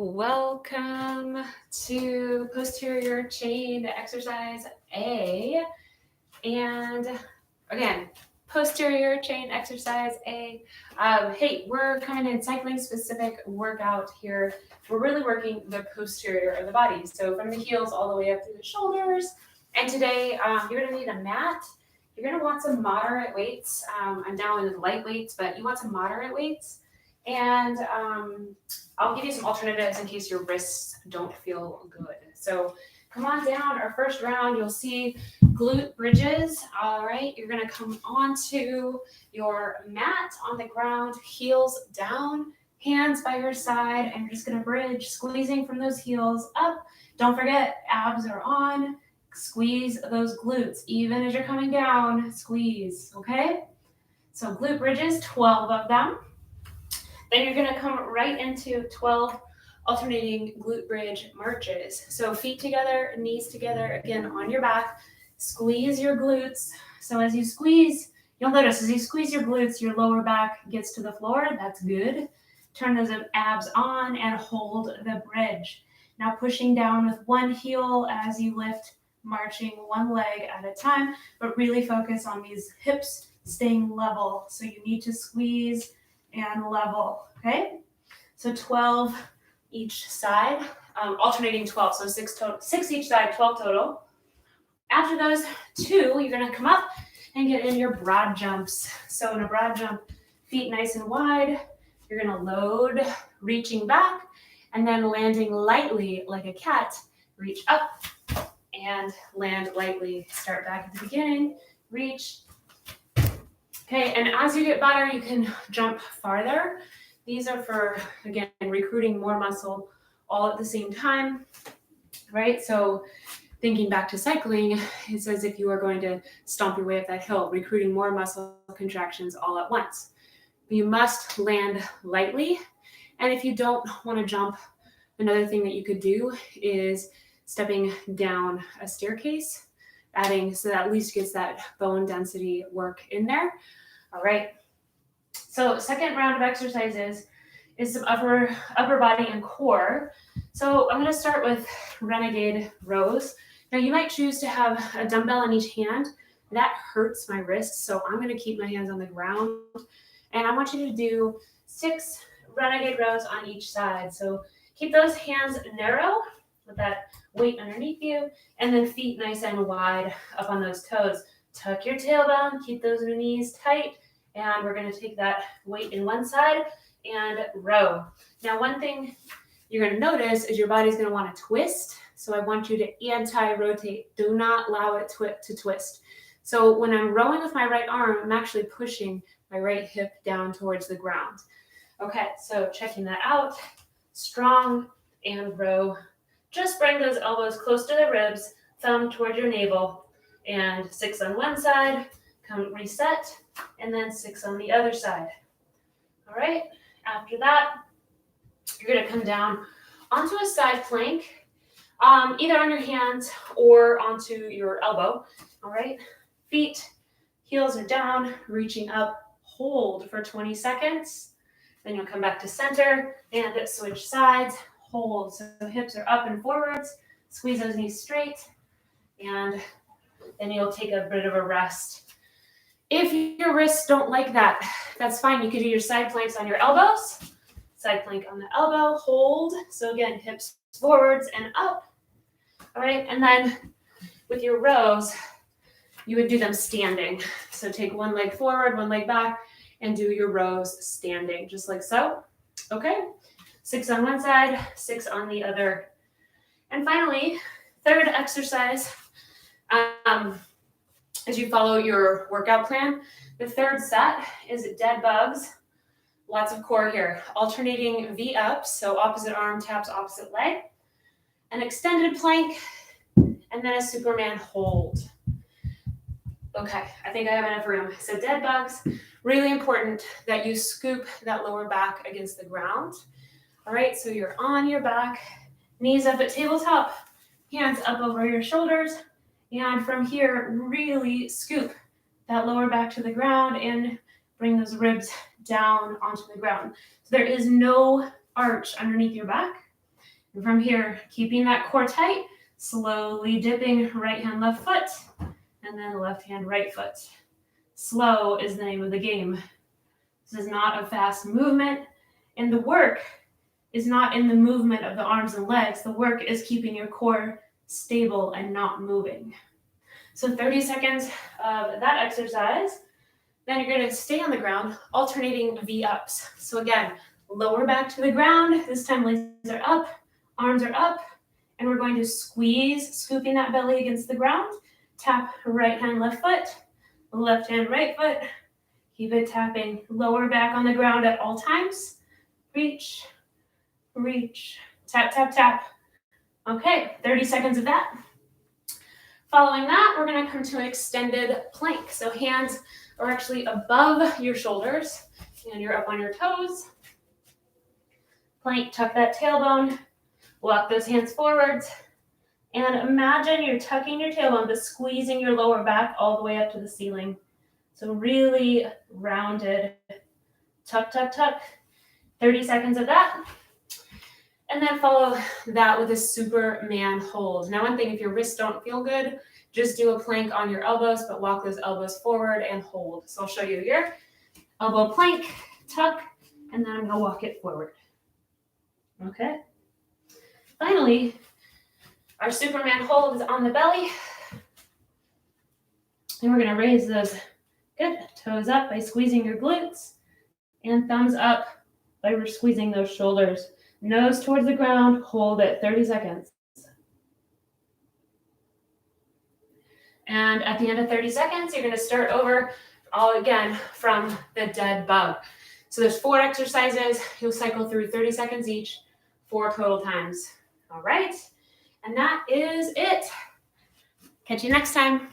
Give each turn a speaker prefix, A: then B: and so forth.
A: Welcome to Posterior Chain Exercise A. And again, Posterior Chain Exercise A. Hey, we're kind of in cycling specific workout here. We're really working the posterior of the body. So from the heels all the way up through the shoulders. And today you're going to need a mat. You're going to want some moderate weights. I'm down with light weights, but you want some moderate weights. And I'll give you some alternatives in case your wrists don't feel good. So come on down. Our first round, you'll see glute bridges. All right, you're gonna come onto your mat on the ground, heels down, hands by your side, and you're just gonna bridge, squeezing from those heels up. Don't forget, abs are on. Squeeze those glutes. Even as you're coming down, squeeze, okay? So glute bridges, 12 of them. Then you're gonna come right into 12 alternating glute bridge marches. So feet together, knees together, again on your back. Squeeze your glutes. So as you squeeze, you'll notice as you squeeze your glutes, your lower back gets to the floor. That's good. Turn those abs on and hold the bridge. Now pushing down with one heel as you lift, marching one leg at a time, but really focus on these hips staying level. So you need to squeeze and level, okay? So 12 each side, alternating 12, so six each side, 12 total. After those two, you're gonna come up and get in your broad jumps. So in a broad jump, feet nice and wide, you're gonna load, reaching back, and then landing lightly like a cat, reach up and land lightly. Start back at the beginning, reach. Okay, and as you get better, you can jump farther. These are for, again, recruiting more muscle all at the same time, right? So thinking back to cycling, it's as if you are going to stomp your way up that hill, recruiting more muscle contractions all at once. You must land lightly. And if you don't want to jump, another thing that you could do is stepping down a staircase, adding so that at least gets that bone density work in there. All right. So second round of exercises is some upper body and core. So I'm going to start with renegade rows. Now you might choose to have a dumbbell in each hand. That hurts my wrists, so I'm going to keep my hands on the ground. And I want you to do 6 renegade rows on each side. So keep those hands narrow with that weight underneath you, and then feet nice and wide up on those toes. Tuck your tailbone, keep those knees tight, and we're going to take that weight in one side and row. Now, one thing you're going to notice is your body's going to want to twist, so I want you to anti-rotate. Do not allow it to twist. So when I'm rowing with my right arm, I'm actually pushing my right hip down towards the ground. Okay, so checking that out, strong and row. Just bring those elbows close to the ribs, thumb toward your navel, and 6 on one side, come reset, and then 6 on the other side. All right, after that, you're gonna come down onto a side plank, either on your hands or onto your elbow. All right, feet, heels are down, reaching up, hold for 20 seconds. Then you'll come back to center and switch sides, hold. So hips are up and forwards, squeeze those knees straight, and then you'll take a bit of a rest. If your wrists don't like that, that's fine. You could do your side planks on your elbows, side plank on the elbow, hold. So again, hips forwards and up. All right, and then with your rows, you would do them standing. So take one leg forward, one leg back, and do your rows standing, just like so. Okay, 6 on one side, 6 on the other. And finally, third exercise, as you follow your workout plan, the third set is dead bugs. Lots of core here. Alternating V-ups, so opposite arm taps opposite leg, an extended plank, and then a Superman hold. Okay, I think I have enough room. So dead bugs, really important that you scoop that lower back against the ground. All right, so you're on your back, knees up at tabletop, hands up over your shoulders, and from here, really scoop that lower back to the ground and bring those ribs down onto the ground. So there is no arch underneath your back. And from here, keeping that core tight, slowly dipping right hand, left foot, and then left hand, right foot. Slow is the name of the game. This is not a fast movement, and the work is not in the movement of the arms and legs. The work is keeping your core stable and not moving. So 30 seconds of that exercise. Then you're going to stay on the ground, alternating V-ups. So again, lower back to the ground. This time legs are up, arms are up, and we're going to squeeze, scooping that belly against the ground. Tap right hand, left foot, left hand, right foot. Keep it tapping. Lower back on the ground at all times. Reach, reach, tap, tap, tap. Okay, 30 seconds of that. Following that, we're going to come to an extended plank. So hands are actually above your shoulders, and you're up on your toes. Plank, tuck that tailbone, walk those hands forwards, and imagine you're tucking your tailbone, but squeezing your lower back all the way up to the ceiling. So really rounded, tuck, tuck, tuck. 30 seconds of that. And then follow that with a Superman hold. Now, one thing, if your wrists don't feel good, just do a plank on your elbows, but walk those elbows forward and hold. So I'll show you here. Elbow plank, tuck, and then I'm going to walk it forward. Okay. Finally, our Superman hold is on the belly. And we're going to raise those good toes up by squeezing your glutes, and thumbs up by squeezing those shoulders. Nose towards the ground, hold it 30 seconds. And at the end of 30 seconds, you're going to start over all again from the dead bug. So there's 4 exercises. You'll cycle through 30 seconds each, 4 total times. All right. And that is it. Catch you next time.